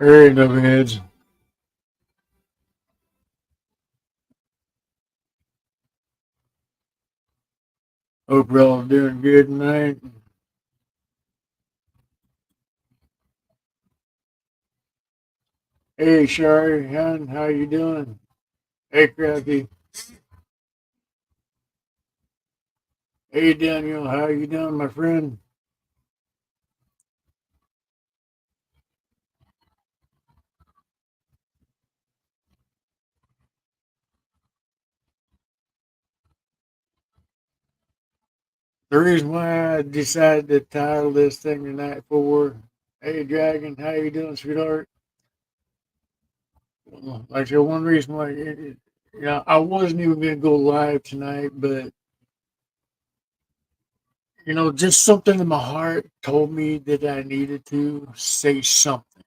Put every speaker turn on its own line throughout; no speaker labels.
Hey, Knuckleheads. Hope you're all doing good tonight. Hey, Shari, hon, how you doing? Hey, Crappy. Hey, Daniel, how you doing, my friend? The reason why I decided to title this thing tonight for, hey, Dragon, how you doing, sweetheart? Well, like I said, one reason why, I wasn't even going to go live tonight, but, just something in my heart told me that I needed to say something,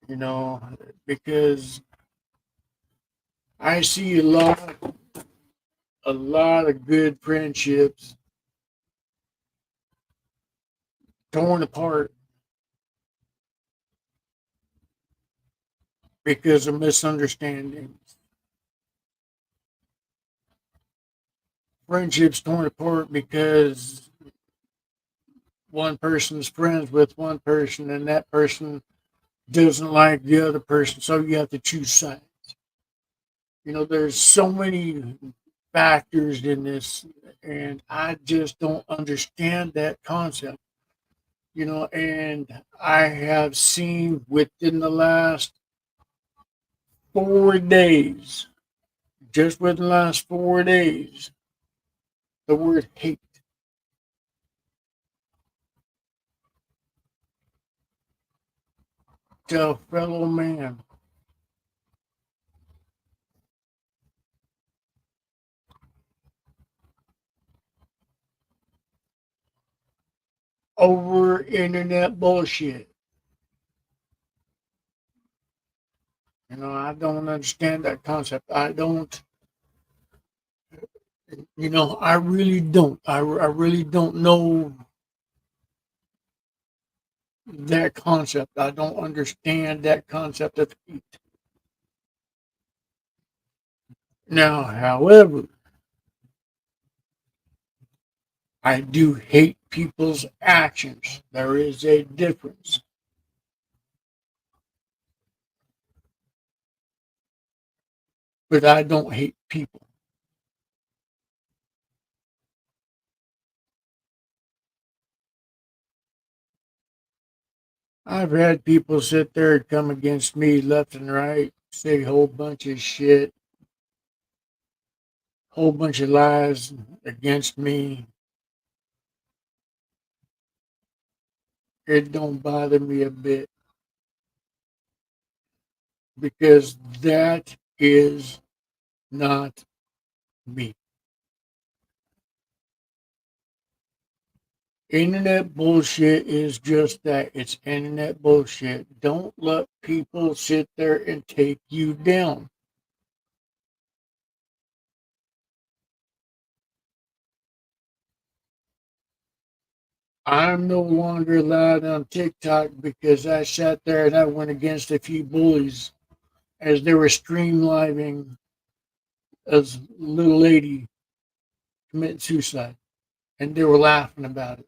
you know, because I see a lot of good friendships torn apart because of misunderstandings. Friendships torn apart because one person's friends with one person and that person doesn't like the other person, so you have to choose sides. There's so many factors in this, and I just don't understand that concept. And I have seen within the last 4 days, just within the last 4 days, the word hate to a fellow man over internet bullshit. I don't understand that concept. I don't, I really don't. I really don't know that concept. I don't understand that concept of hate. Now, however, I do hate people's actions. There is a difference. But I don't hate people. I've had people sit there and come against me left and right, say a whole bunch of shit, whole bunch of lies against me. It don't bother me a bit because that is not me. Internet bullshit is just that. It's internet bullshit. Don't let people sit there and take you down. I'm no longer allowed on TikTok because I sat there and I went against a few bullies as they were stream living as little lady committing suicide, and they were laughing about it.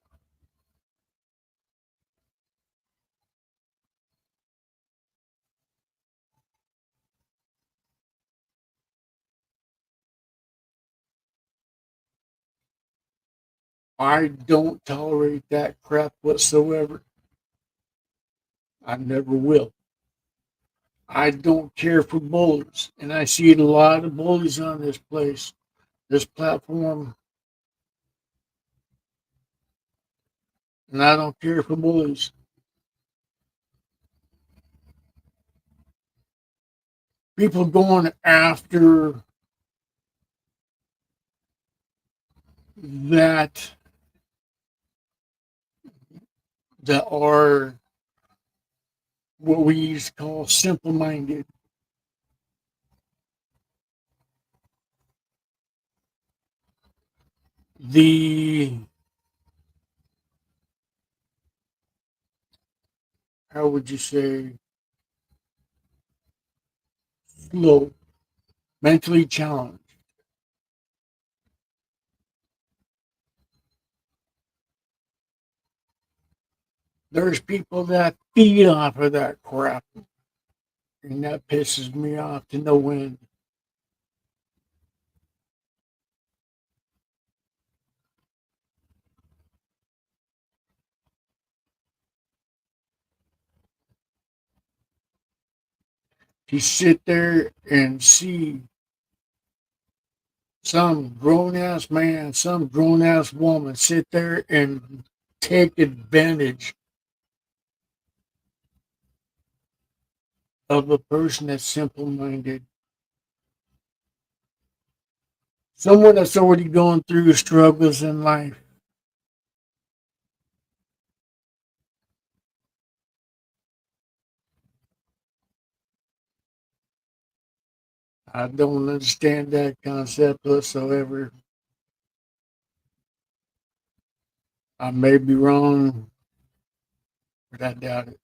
I don't tolerate that crap whatsoever. I never will. I don't care for bullies, and I see a lot of bullies on this place, this platform, and I don't care for bullies. People going after that that are what we used to call simple minded. The how would you say, slow, mentally challenged. There's people that feed off of that crap, and that pisses me off to no end. To sit there and see some grown ass man, some grown ass woman sit there and take advantage of a person that's simple minded, someone that's already gone through struggles in life. I don't understand that concept whatsoever. I may be wrong, but I doubt it.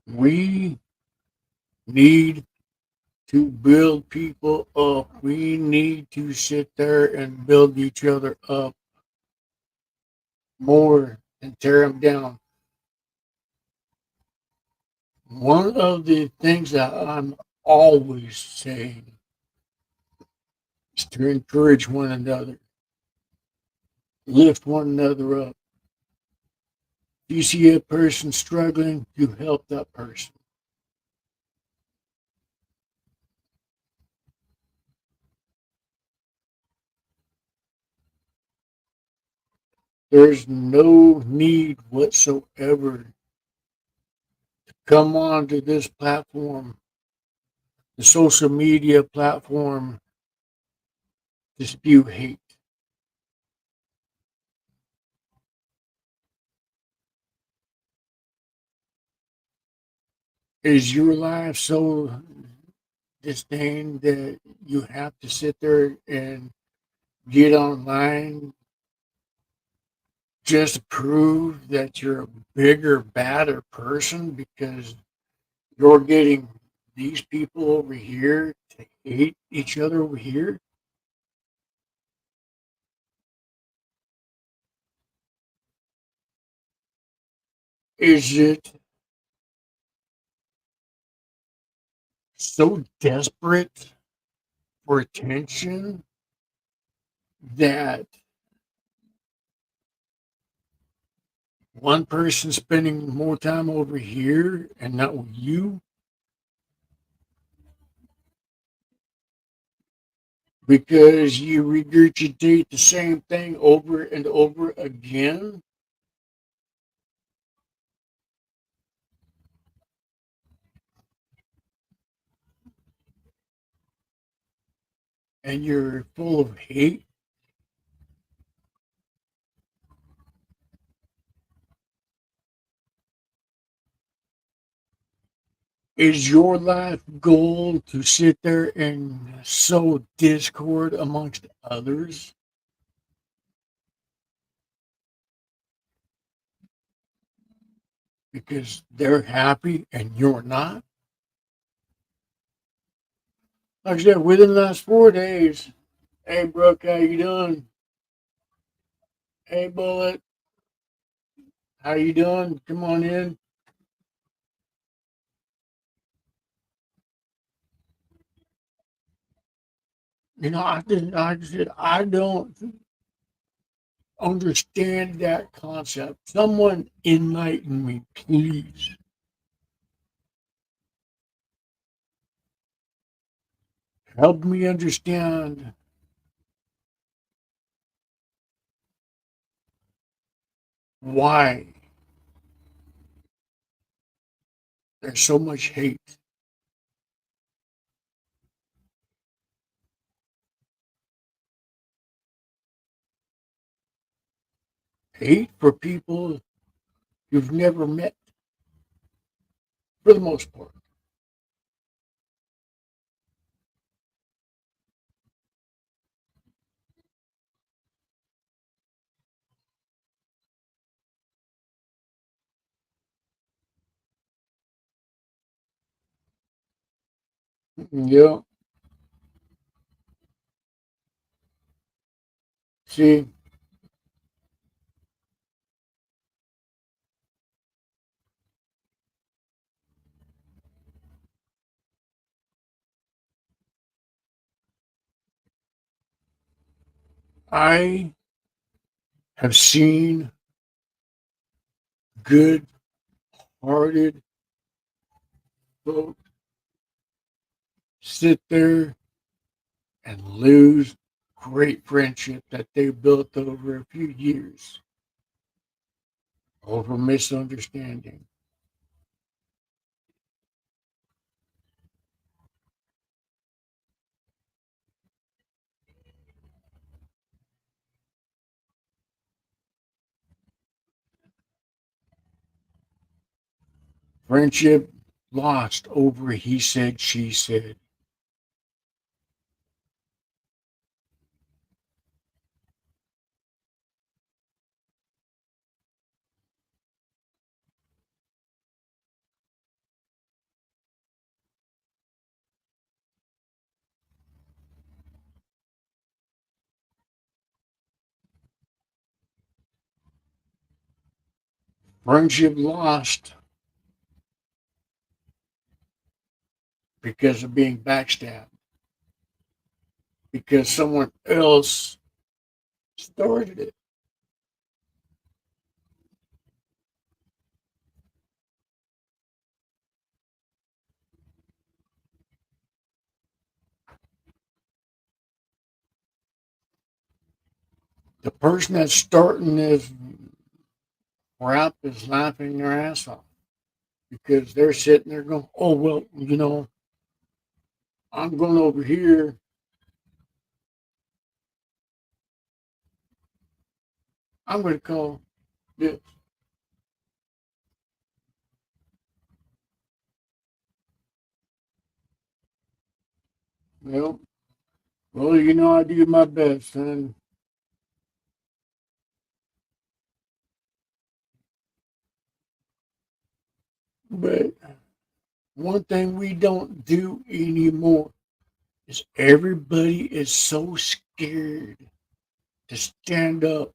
We need to build people up. We need to sit there and build each other up more and tear them down. One of the things that I'm always saying is to encourage one another, lift one another up. If you see a person struggling, you help that person. There's no need whatsoever to come onto this platform, the social media platform, to spew hate. Is your life so disdained that you have to sit there and get online just to prove that you're a bigger, badder person because you're getting these people over here to hate each other over here? Is it so desperate for attention that one person spending more time over here and not with you because you regurgitate the same thing over and over again? And you're full of hate? Is your life goal to sit there and sow discord amongst others because they're happy and you're not? Like I said, within the last 4 days, hey Brooke, how you doing? Hey Bullet, how you doing? Come on in. I don't understand that concept. Someone enlighten me, please. Help me understand why there's so much hate. Hate for people you've never met, for the most part. Yeah. See, I have seen good hearted folks sit there and lose great friendship that they built over a few years over misunderstanding. Friendship lost over he said, she said. Friendship lost because of being backstabbed, because someone else started it. The person that's starting this crap is laughing their ass off because they're sitting there going, oh, well, I'm going over here. I'm going to call this. Well, I do my best, and but one thing we don't do anymore is everybody is so scared to stand up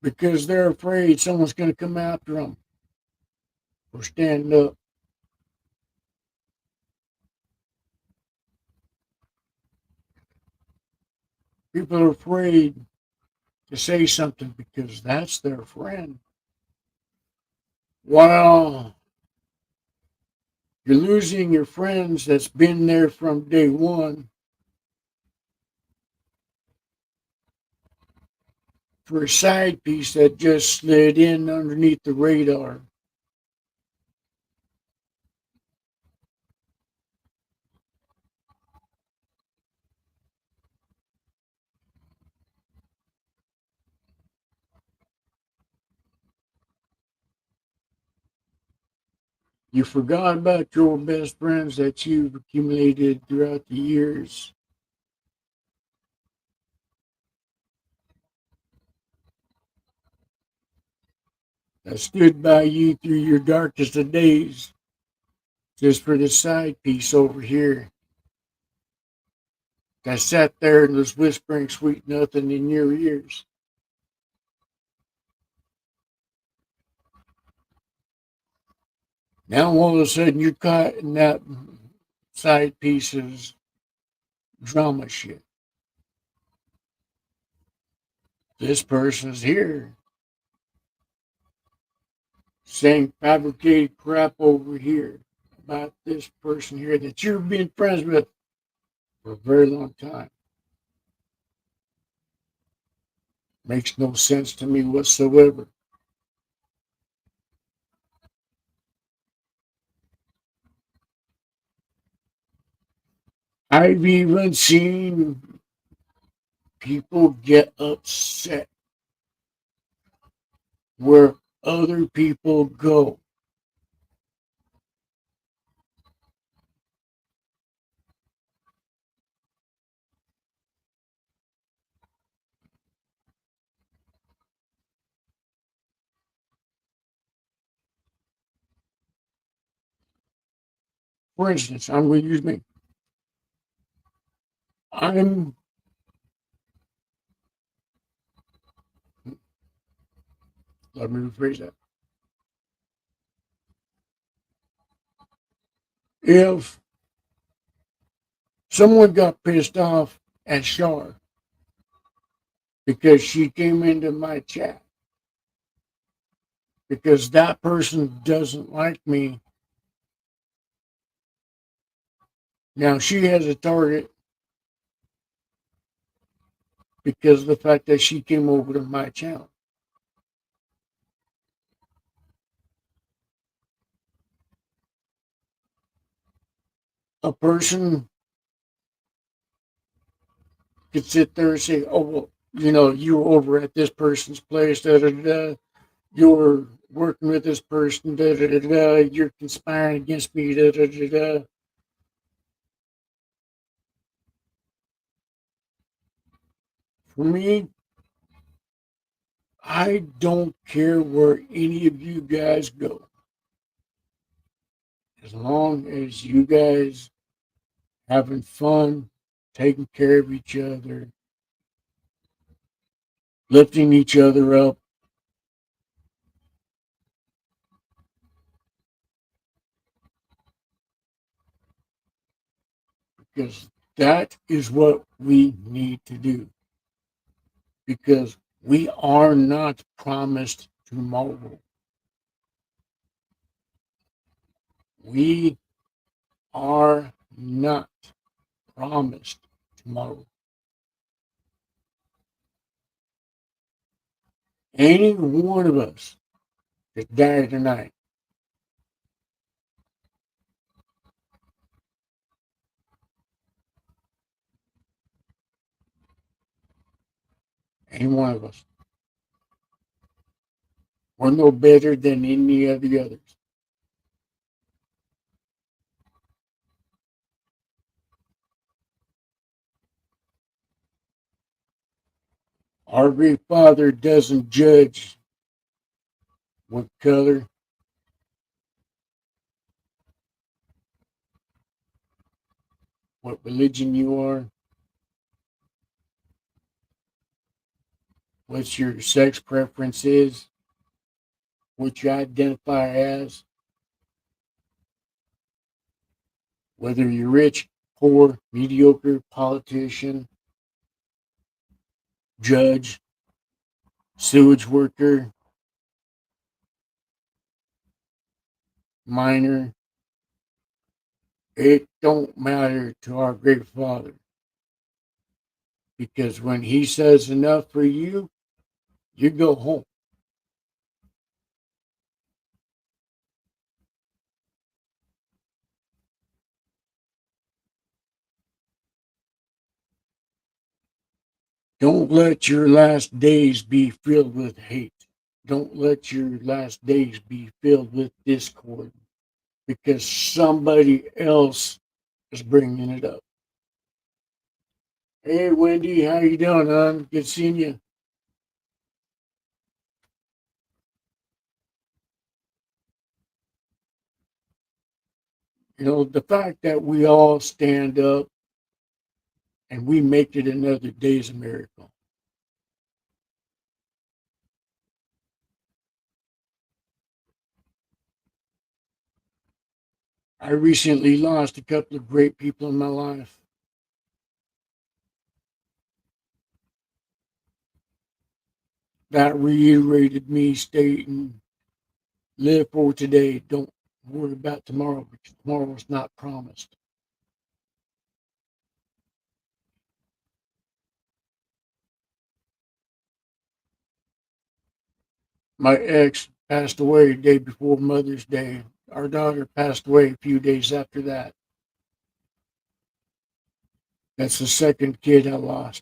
because they're afraid someone's going to come after them for standing up. People are afraid to say something because that's their friend. Well, you're losing your friends that's been there from day one for a side piece that just slid in underneath the radar. You forgot about your best friends that you've accumulated throughout the years that stood by you through your darkest of days just for the side piece over here that sat there and was whispering sweet nothing in your ears. Now all of a sudden you're caught in that side piece's drama shit. This person's here saying fabricated crap over here about this person here that you've been friends with for a very long time. Makes no sense to me whatsoever. I've even seen people get upset where other people go. For instance, I'm going to use me. I'm, let me rephrase that. If someone got pissed off at Shar because she came into my chat, because that person doesn't like me, now she has a target because of the fact that she came over to my channel. A person could sit there and say, "Oh, well, you were over at this person's place, da da da. You were working with this person, da da da da. You're conspiring against me, da da da da." For me, I don't care where any of you guys go, as long as you guys having fun, taking care of each other, lifting each other up, because that is what we need to do. Because we are not promised tomorrow. We are not promised tomorrow. Any one of us that die tonight, any one of us, we're no better than any of the others. Our great Father doesn't judge what color, what religion you are, what your sex preference is, what you identify as, whether you're rich, poor, mediocre, politician, judge, sewage worker, miner. It don't matter to our great Father, because when He says enough for you, you go home. Don't let your last days be filled with hate. Don't let your last days be filled with discord, because somebody else is bringing it up. Hey, Wendy, how you doing, hon? Good seeing you. The fact that we all stand up and we make it another day is a miracle. I recently lost a couple of great people in my life. That reiterated me stating, live for today. Don't worry about tomorrow, because tomorrow is not promised. My ex passed away the day before Mother's Day. Our daughter passed away a few days after that. That's the second kid I lost.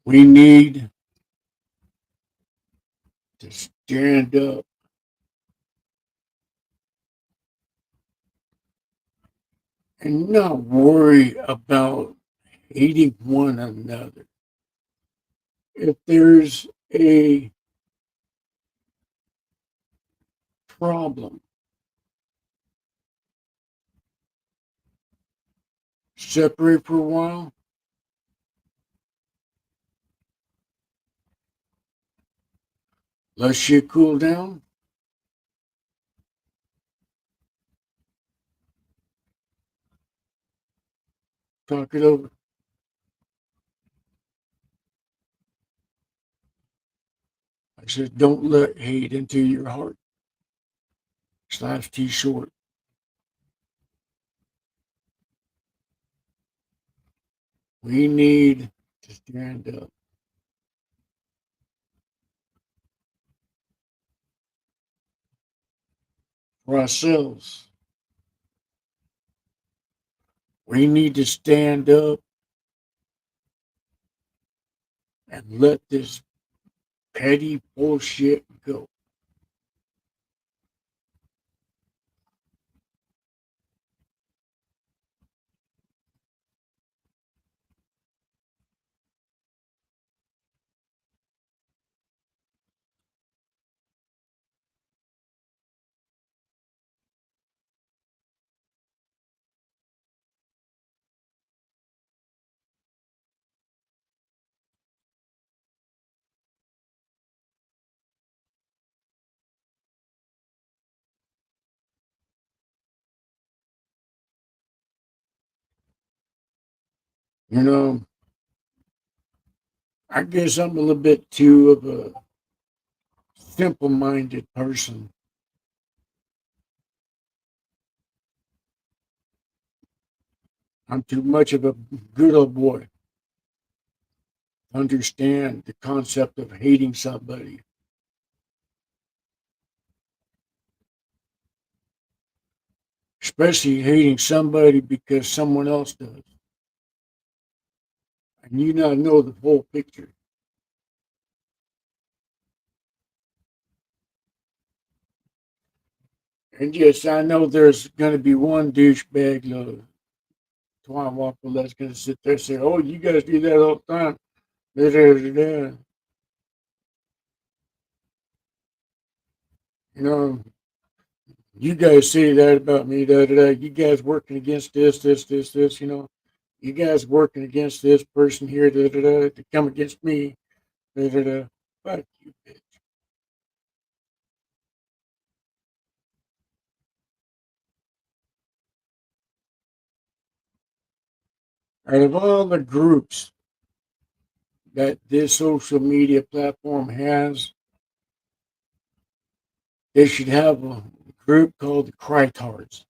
We need to stand up and not worry about hating one another. If there's a problem, separate for a while, let shit cool down, talk it over. I said, don't let hate into your heart. Life's too short. We need to stand up for ourselves. We need to stand up and let this petty bullshit go. You know, I guess I'm a little bit too of a simple minded person. I'm too much of a good old boy to understand the concept of hating somebody, especially hating somebody because someone else does. And you not know the whole picture. And yes, I know there's going to be one douchebag, Twine Waffle, that's going to sit there and say, oh, you guys do that all the time. Da, da, da, da. You know, you guys say that about me, da, da, da. You guys working against this, you know. You guys working against this person here, da, da, da, to come against me, da, da, da. Fuck you, bitch. Out of all the groups that this social media platform has, they should have a group called the Crytards.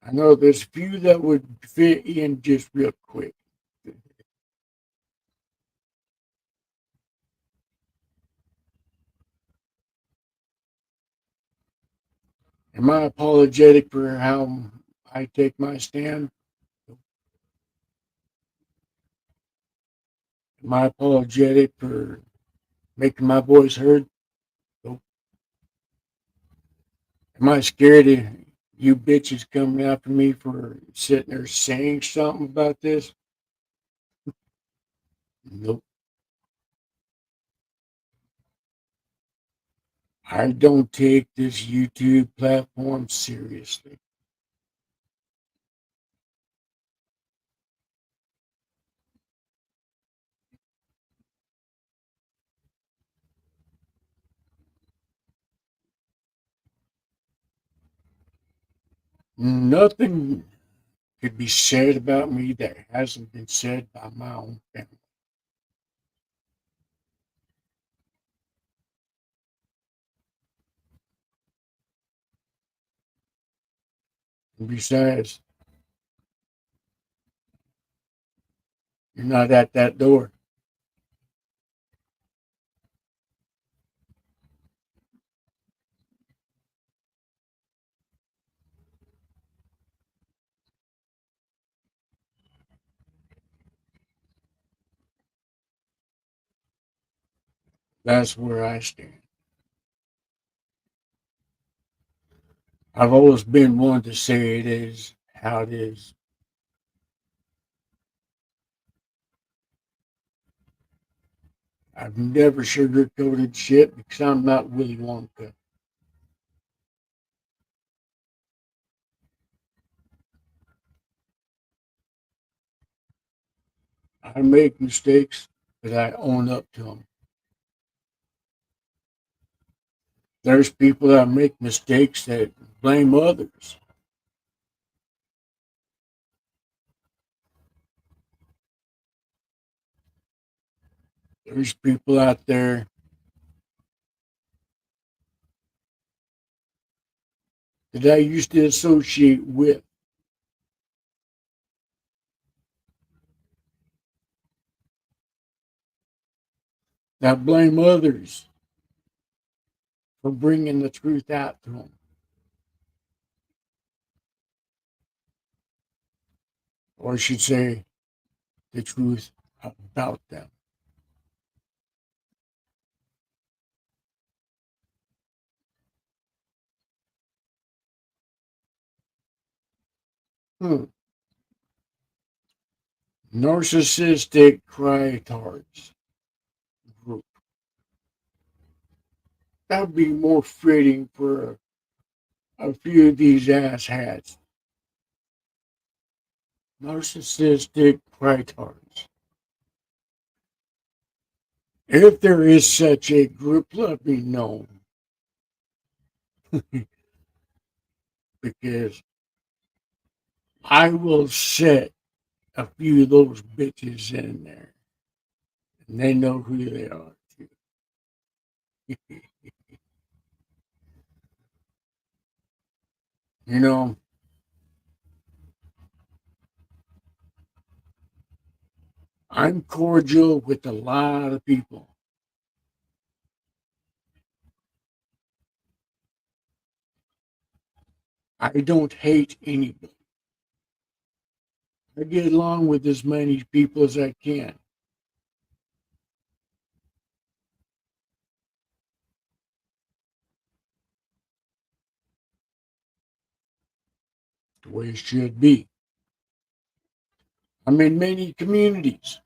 I know there's a few that would fit in just real quick. Am I apologetic for how I take my stand? Am I apologetic for making my voice heard? Nope. Am I scared of you bitches coming after me for sitting there saying something about this? Nope. I don't take this YouTube platform seriously. Nothing could be said about me that hasn't been said by my own family. And besides, you're not at that door. That's where I stand. I've always been one to say it is how it is. I've never sugarcoated shit because I'm not Willy Wonka. I make mistakes, but I own up to them. There's people that make mistakes that blame others. There's people out there that I used to associate with that blame others for bringing the truth out to them, or I should say, the truth about them. Hmm. Narcissistic crytards group. That would be more fitting for a few of these asshats. Narcissistic crytards. If there is such a group, let me know. Because I will set a few of those bitches in there. And they know who they are, too. You know, I'm cordial with a lot of people. I don't hate anybody. I get along with as many people as I can. The way it should be. I'm in many communities.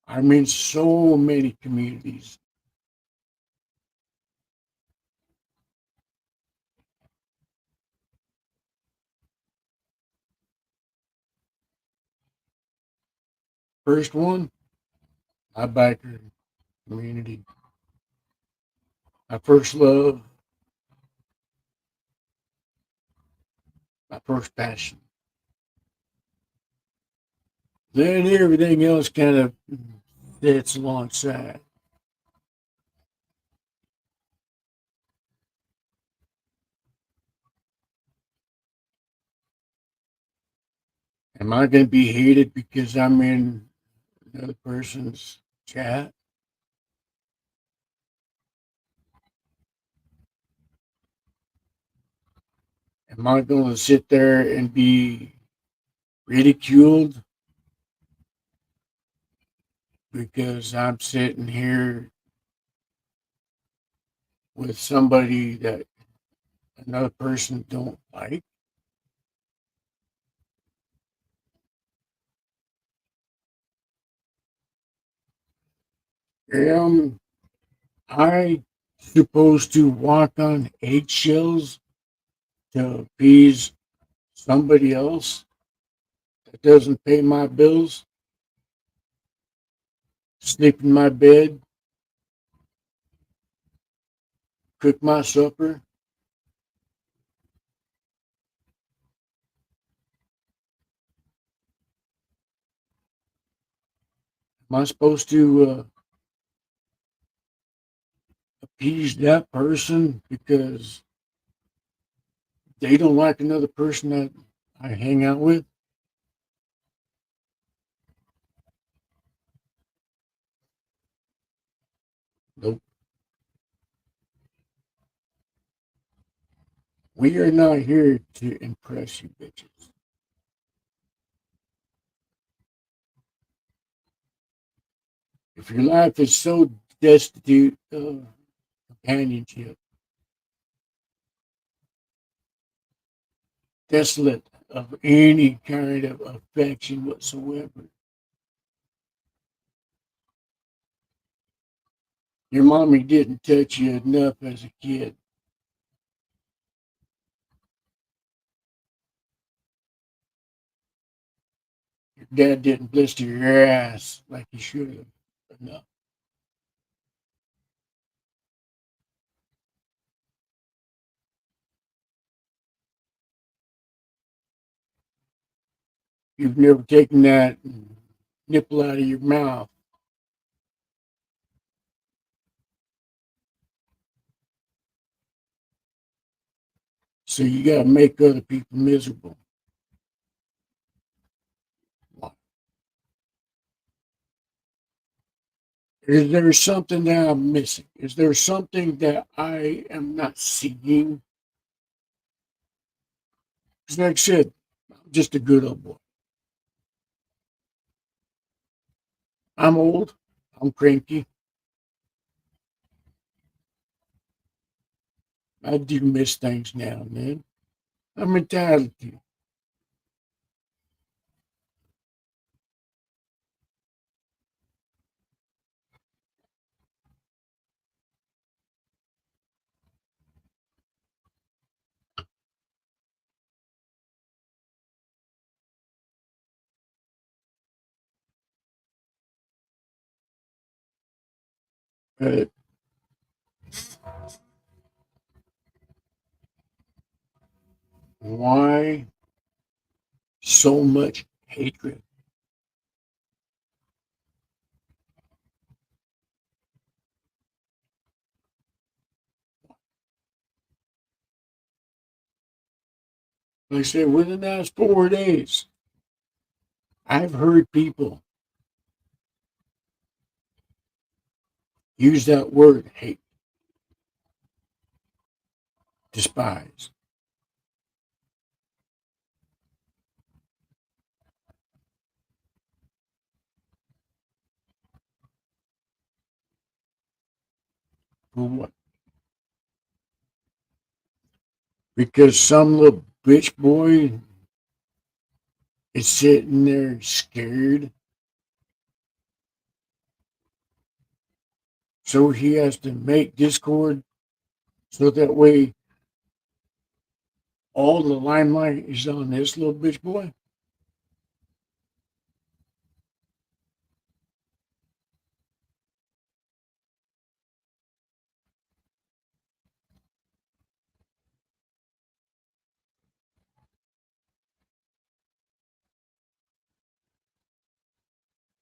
I'm in so many communities. First one, my biker community. My first love, my first passion. Then everything else kind of fits alongside. Am I going to be hated because I'm in another person's chat? Am I going to sit there and be ridiculed because I'm sitting here with somebody that another person don't like? Am I supposed to walk on eggshells to appease somebody else that doesn't pay my bills, sleep in my bed, cook my supper? Am I supposed to appease that person because they don't like another person that I hang out with? Nope. We are not here to impress you bitches. If your life is so destitute of companionship, desolate of any kind of affection whatsoever. Your mommy didn't touch you enough as a kid. Your dad didn't blister your ass like he should have enough. You've never taken that nipple out of your mouth. So you got to make other people miserable. Is there something that I'm missing? Is there something that I am not seeing? Because, like I said, I'm just a good old boy. I'm old. I'm cranky. I do miss things now and then. I'm entitled to. But why so much hatred? Like I said, within the last 4 days, I've heard people use that word hate, despise. For what? Because some little bitch boy is sitting there scared. So he has to make Discord so that way all the limelight is on this little bitch boy.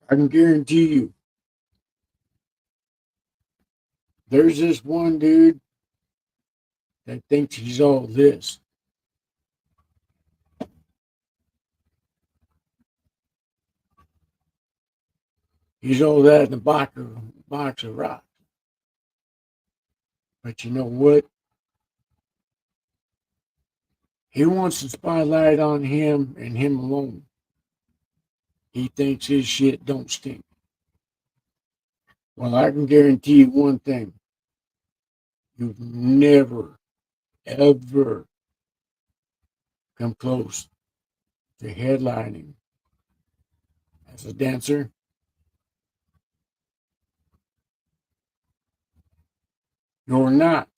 I can guarantee you, there's this one dude that thinks he's all this. He's all that in a box of rocks. But you know what? He wants the spotlight on him and him alone. He thinks his shit don't stink. Well, I can guarantee you one thing. You've never, ever come close to headlining as a dancer. You're not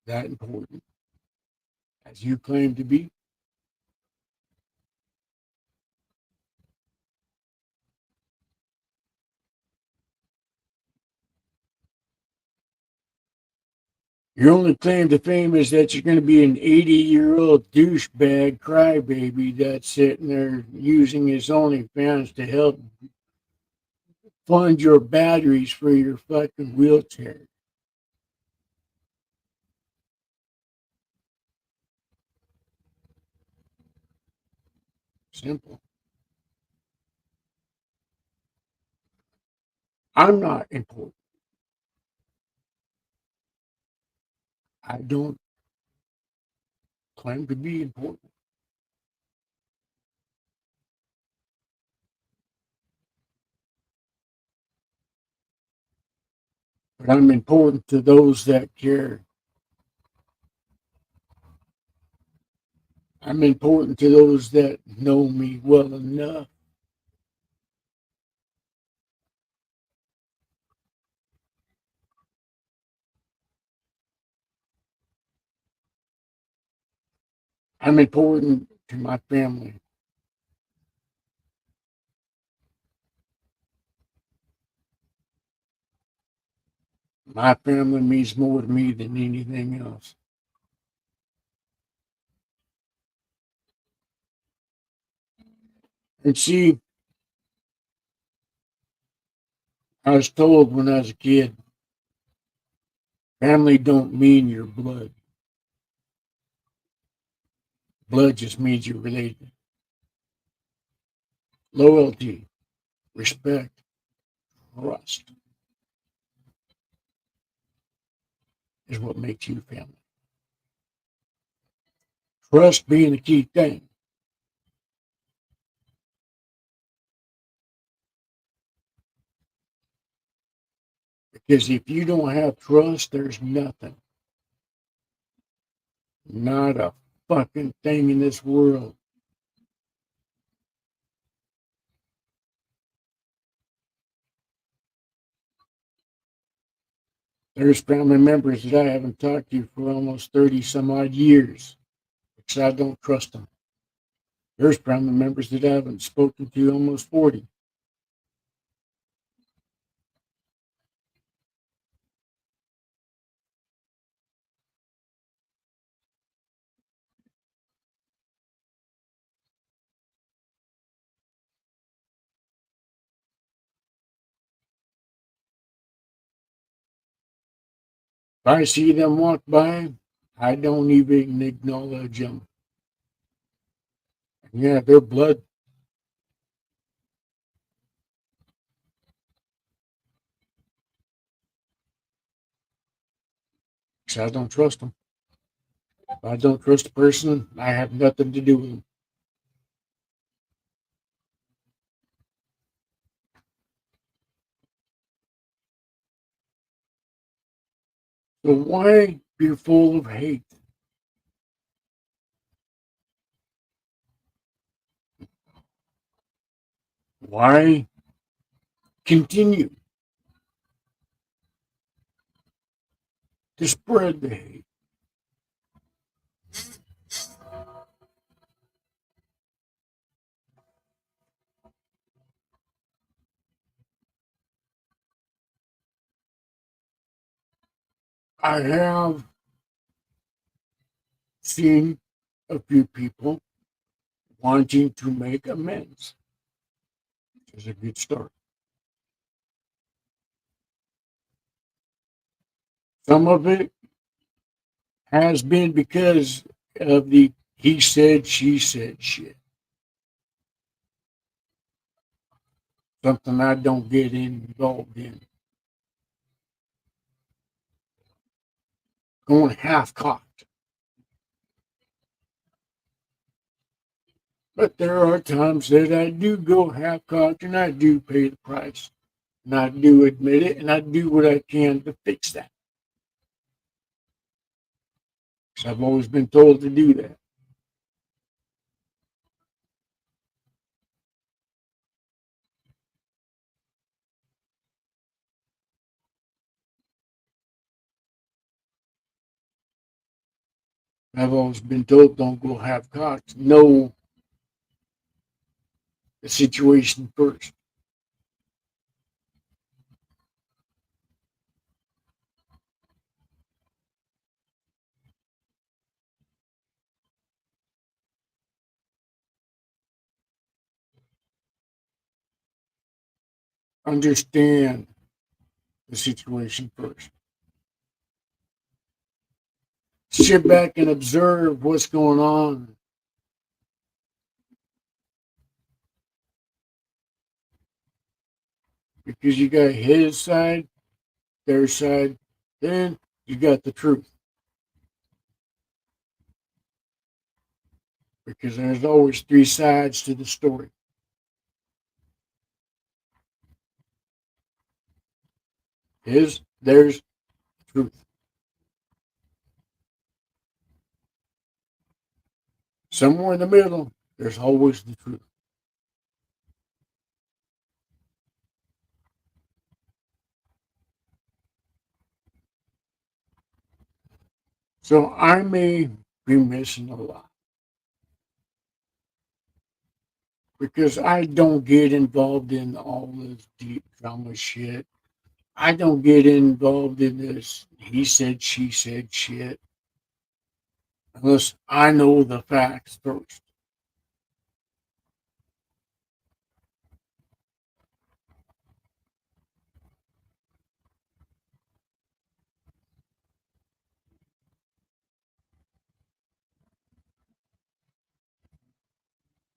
that important as you claim to be. Your only claim to fame is that you're going to be an 80-year-old douchebag crybaby that's sitting there using his OnlyFans to help fund your batteries for your fucking wheelchair. Simple. I'm not important. I don't claim to be important. but I'm important to those that care. I'm important to those that know me well enough. I'm important to my family. My family means more to me than anything else. And see, I was told when I was a kid, family don't mean your blood. Blood just means you're related. Loyalty, respect, trust is what makes you family. Trust being the key thing. Because if you don't have trust, there's nothing. Not a fucking thing in this world. There's family members that I haven't talked to for almost 30 some odd years because I don't trust them. There's family members that I haven't spoken to almost 40. If I see them walk by, I don't even acknowledge them. Yeah, their blood. Because I don't trust them. If I don't trust a person, I have nothing to do with them. So why be full of hate? Why continue to spread the hate? I have seen a few people wanting to make amends. Which is a good start. Some of it has been because of the he said, she said shit. Something I don't get involved in. Going half cocked. But there are times that I do go half cocked and I do pay the price. And I do admit it and I do what I can to fix that. Because I've always been told to do that. I've always been told don't go half cocked. Know the situation first. Understand the situation first. Sit back and observe what's going on. Because you got his side, their side, then you got the truth. Because there's always three sides to the story. His, There's truth. Somewhere in the middle, there's always the truth. So I may be missing a lot because I don't get involved in all this deep drama shit. I don't get involved in this he said, she said shit unless I know the facts first.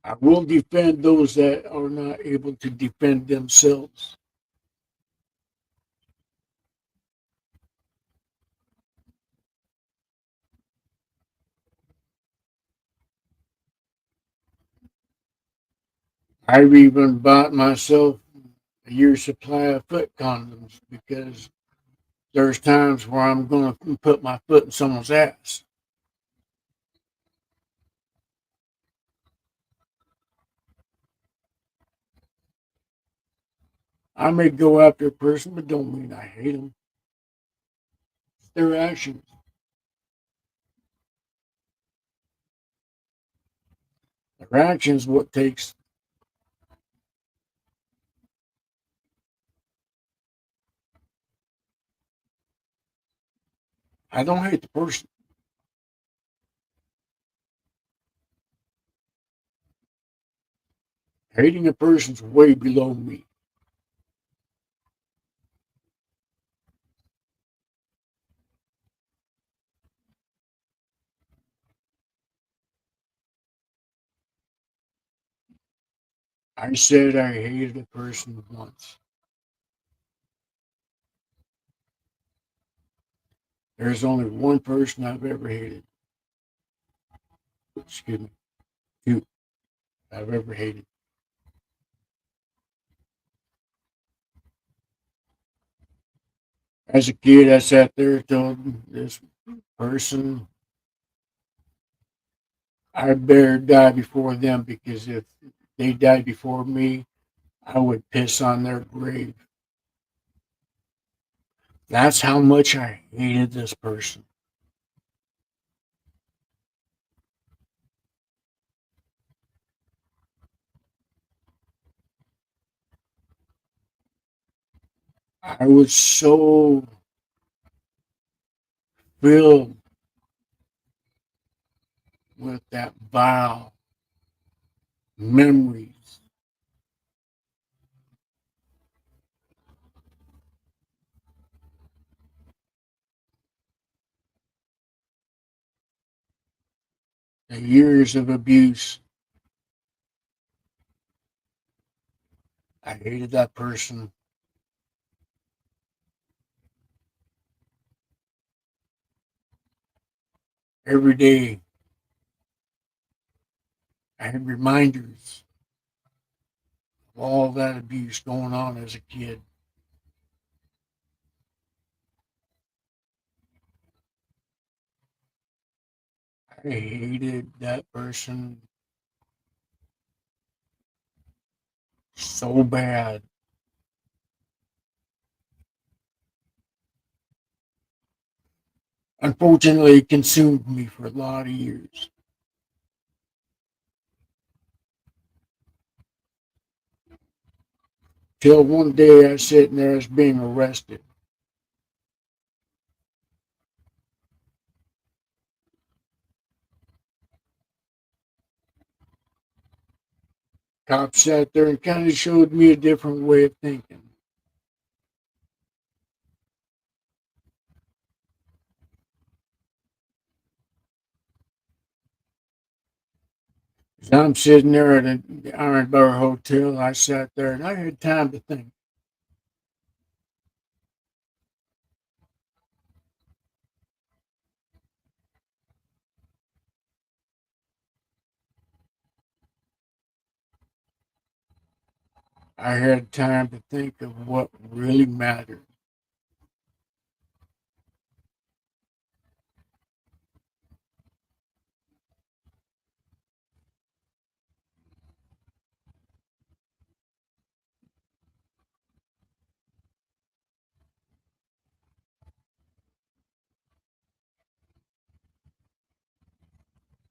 I will defend those that are not able to defend themselves. I've even bought myself a year's supply of foot condoms because there's times where I'm going to put my foot in someone's ass. I may go after a person, but don't mean I hate them. It's their actions. Their actions what takes. I don't hate the person. Hating a person's way below me. I said I hated a person once. There's only one person I've ever hated. Excuse me. Two I've ever hated. As a kid, I sat there and told this person I better die before them because if they died before me, I would piss on their grave. That's how much I hated this person. I was so filled with that vile memories, the years of abuse. I hated that person every day. I had reminders of all that abuse going on as a kid. I hated that person so bad. Unfortunately, it consumed me for a lot of years. Till one day I was sitting there as being arrested. Cop sat there and kind of showed me a different way of thinking. As I'm sitting there at the Iron Bar Hotel, I sat there and I had time to think. I had time to think of what really mattered.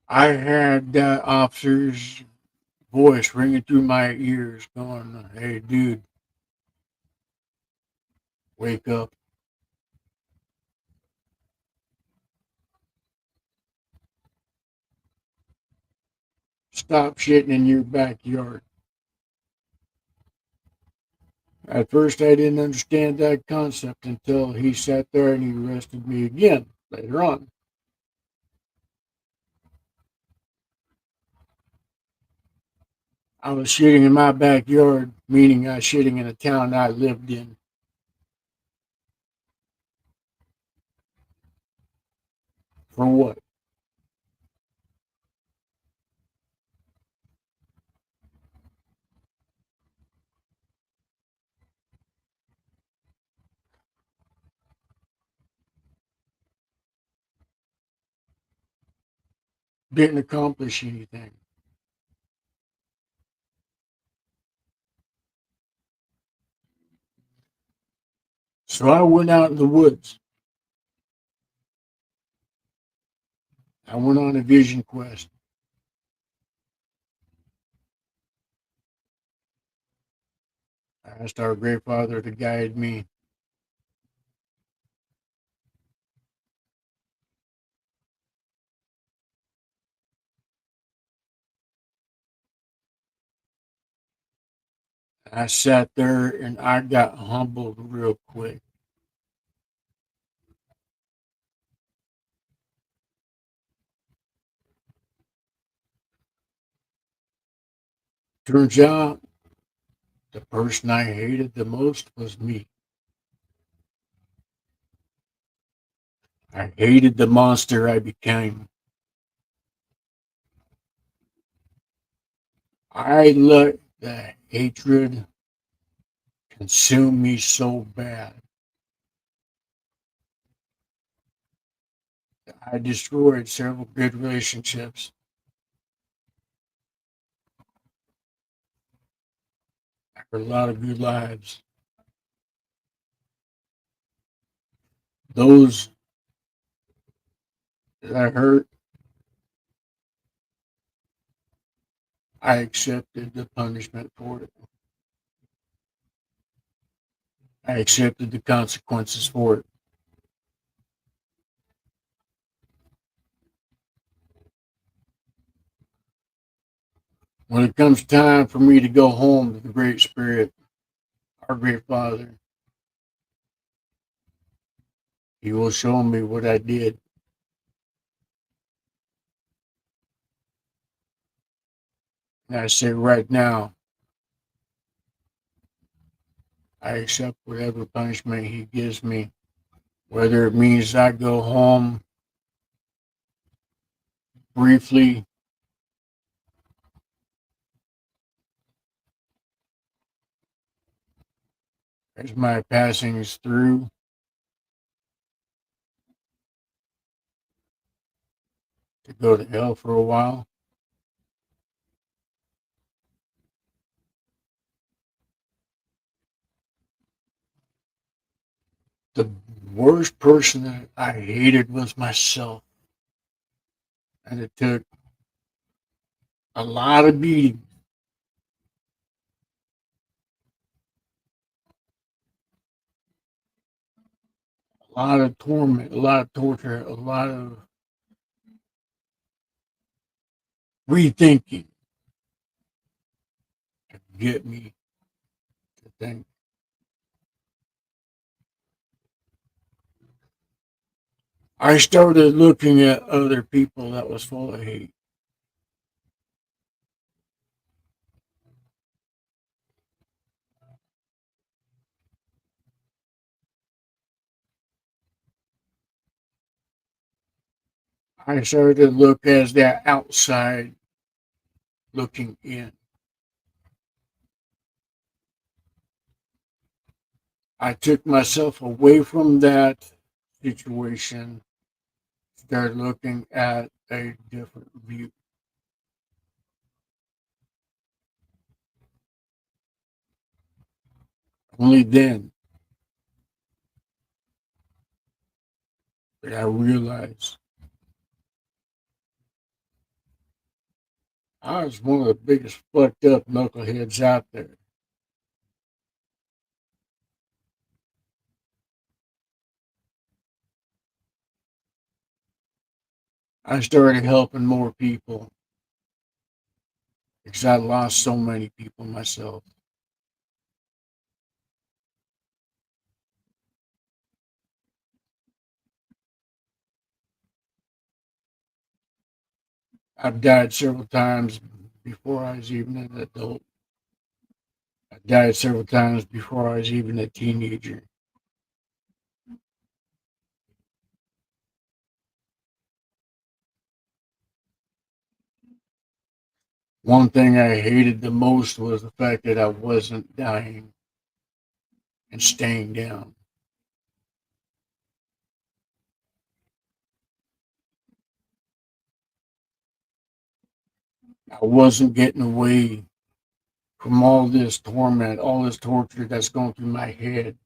I had that officer's voice ringing through my ears, going, "Hey, dude, wake up. Stop shitting in your backyard." At first, I didn't understand that concept until he sat there and he arrested me again later on. I was shitting in my backyard, meaning I was shitting in a town I lived in. For what? Didn't accomplish anything. So I went out in the woods. I went on a vision quest. I asked our great father to guide me. I sat there and I got humbled real quick. Turns out the person I hated the most was me. I hated the monster I became. I let the hatred consume me so bad. I destroyed several good relationships after a lot of good lives. Those that I hurt, I accepted the punishment for it. I accepted the consequences for it. When it comes time for me to go home to the Great Spirit, our Great Father, He will show me what I did. And I say right now, I accept whatever punishment He gives me, whether it means I go home briefly as my passing is through, to go to hell for a while. The worst person that I hated was myself. And it took a lot of beating, a lot of torment, a lot of torture, a lot of rethinking to get me to think. I started looking at other people that was full of hate. I started to look as that outside looking in. I took myself away from that situation, started looking at a different view. Only then did I realize I was one of the biggest fucked up knuckleheads out there. I started helping more people because I lost so many people myself. I've died several times before I was even an adult. I died several times before I was even a teenager. One thing I hated the most was the fact that I wasn't dying and staying down. I wasn't getting away from all this torment, all this torture that's going through my head.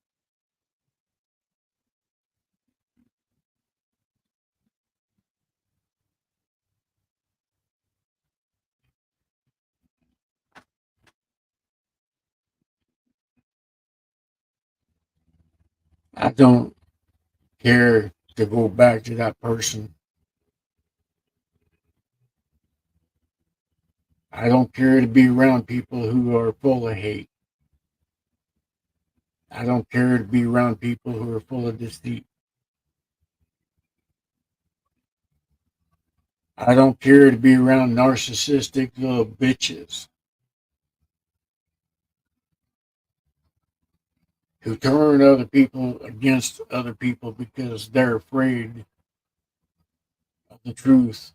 I don't care to go back to that person. I don't care to be around people who are full of hate. I don't care to be around people who are full of deceit. I don't care to be around narcissistic little bitches who turn other people against other people because they're afraid of the truth.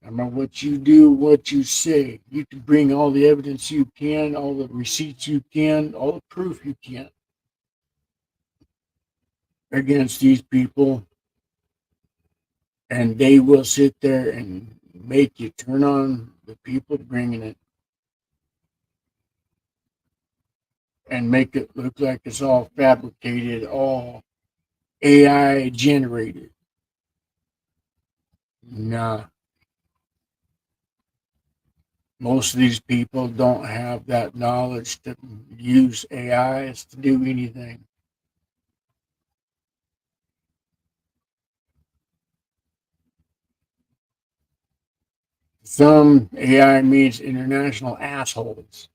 No matter what you do, what you say, you can bring all the evidence you can, all the receipts you can, all the proof you can against these people, and they will sit there and make you turn on the people bringing it and make it look like it's all fabricated, all AI generated. Nah, most of these people don't have that knowledge to use AIs to do anything. Some AI means international assholes.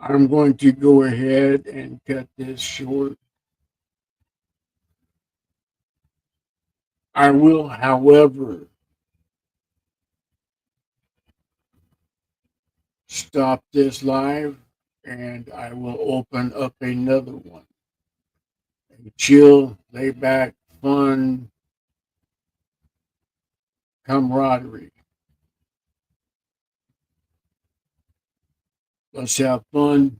I'm going to go ahead and cut this short. I will, however, stop this live and I will open up another one. A chill, lay back, fun camaraderie. Let's have fun.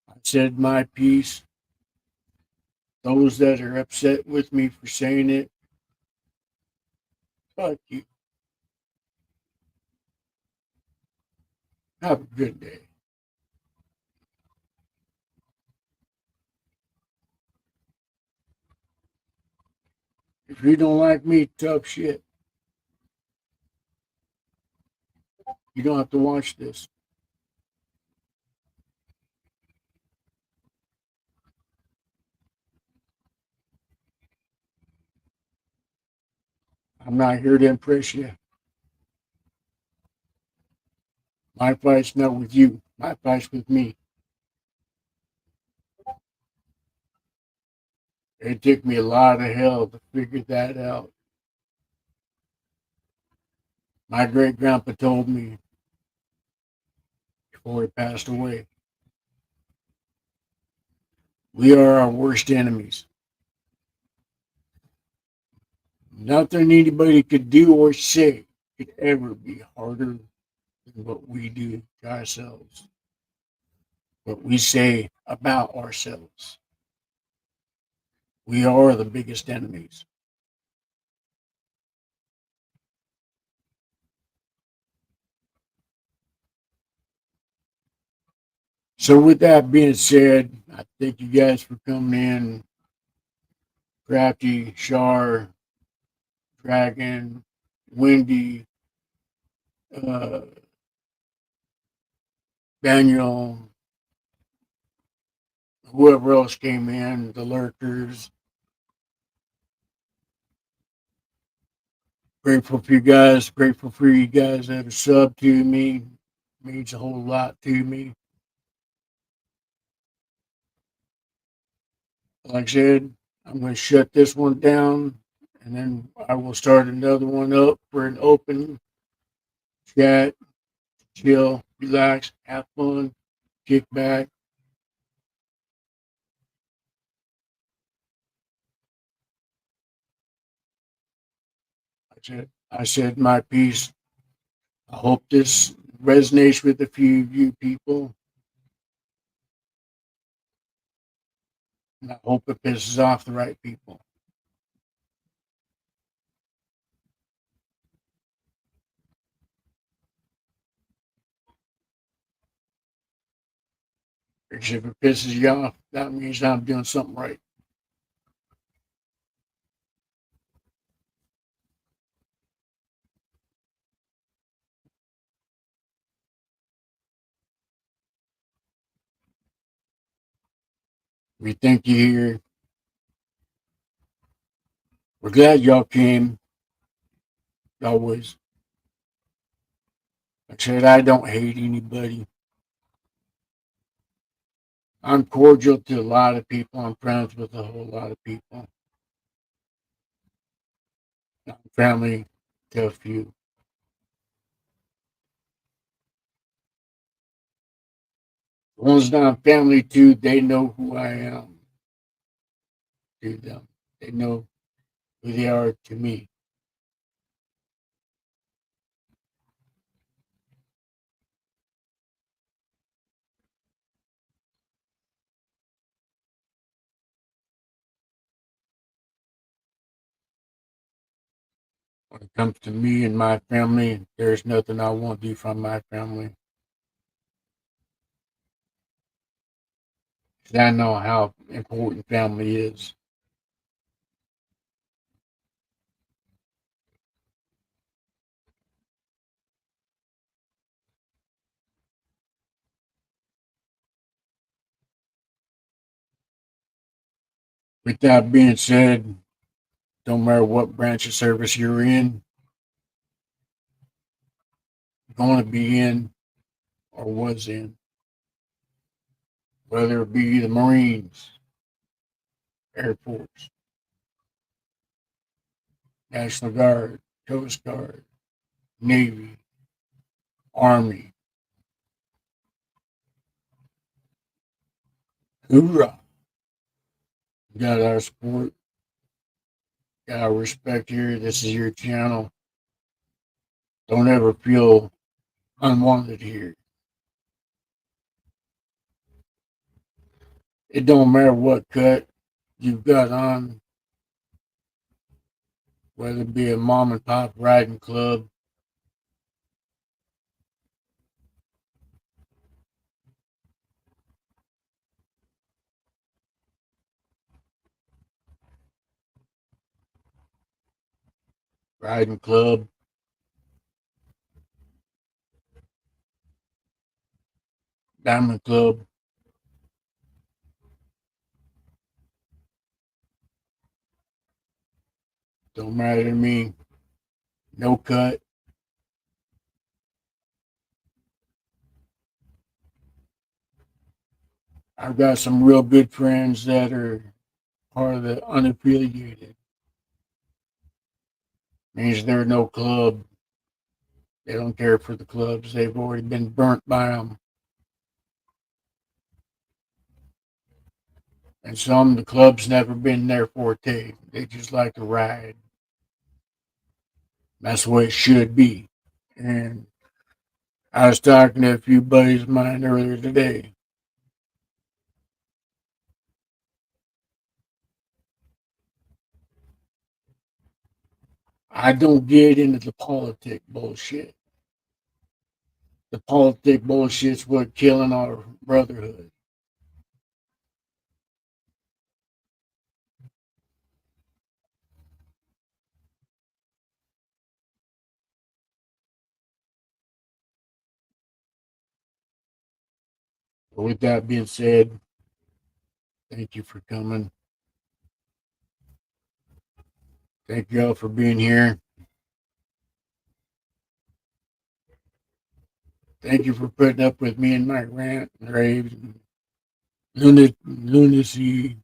I said my piece. Those that are upset with me for saying it, fuck you. Have a good day. If you don't like me, tough shit. You don't have to watch this. I'm not here to impress you. My fight's not with you. My fight's with me. It took me a lot of hell to figure that out. My great grandpa told me before he passed away, we are our worst enemies. Nothing anybody could do or say could ever be harder than what we do to ourselves, what we say about ourselves. We are the biggest enemies. So, with that being said, I thank you guys for coming in. Crafty, Shar, Dragon, Wendy, uh, Daniel, whoever else came in, the lurkers. Grateful for you guys. Grateful for you guys that have subbed to me. Means a whole lot to me. Like I said, I'm going to shut this one down and then I will start another one up for an open chat, chill, relax, have fun, kick back. I said my piece. I hope this resonates with a few of you people. And I hope it pisses off the right people. Because if it pisses you off, that means I'm doing something right. We thank you here. We're glad y'all came. Always. Like I said, I don't hate anybody. I'm cordial to a lot of people. I'm friends with a whole lot of people. I'm family to a few. The ones that I'm family to, they know who I am to them. They know who they are to me. When it comes to me and my family, there's nothing I won't do for my family. 'Cause I know how important family is. With that being said, don't matter what branch of service you're in, going to be in, or was in, whether it be the Marines, Air Force, National Guard, Coast Guard, Navy, Army. Hoorah! Got our support, got our respect here. This is your channel. Don't ever feel unwanted here. It don't matter what cut you've got on, whether it be a mom and pop riding club, riding club, diamond club, don't matter to me. No cut. I've got some real good friends that are part of the unaffiliated. Means they're no club. They don't care for the clubs. They've already been burnt by them. And some, the club's never been their forte. They just like to ride. That's the way it should be. And I was talking to a few buddies of mine earlier today. I don't get into the politic bullshit. The politic bullshit's what killing our brotherhood. But with that being said, thank you for coming. Thank you all for being here. Thank you for putting up with me and my rant and raves and lunacy.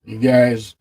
You guys